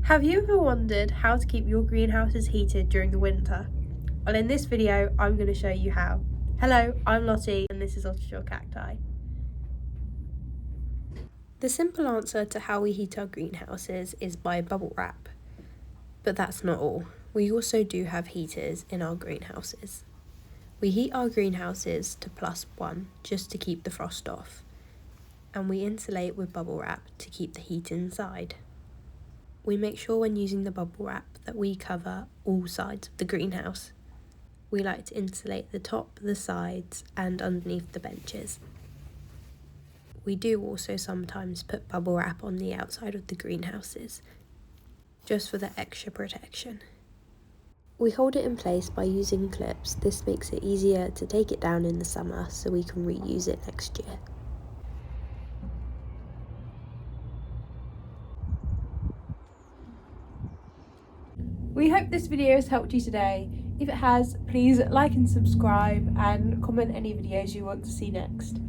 Have you ever wondered how to keep your greenhouses heated during the winter? Well, in this video, I'm going to show you how. Hello, I'm Lottie and this is Ottershaw Cacti. The simple answer to how we heat our greenhouses is by bubble wrap. But that's not all. We also do have heaters in our greenhouses. We heat our greenhouses to +1 just to keep the frost off. And we insulate with bubble wrap to keep the heat inside. We make sure when using the bubble wrap that we cover all sides of the greenhouse. We like to insulate the top, the sides and underneath the benches. We do also sometimes put bubble wrap on the outside of the greenhouses, just for the extra protection. We hold it in place by using clips. This makes it easier to take it down in the summer so we can reuse it next year. We hope this video has helped you today. If it has, please like and subscribe and comment any videos you want to see next.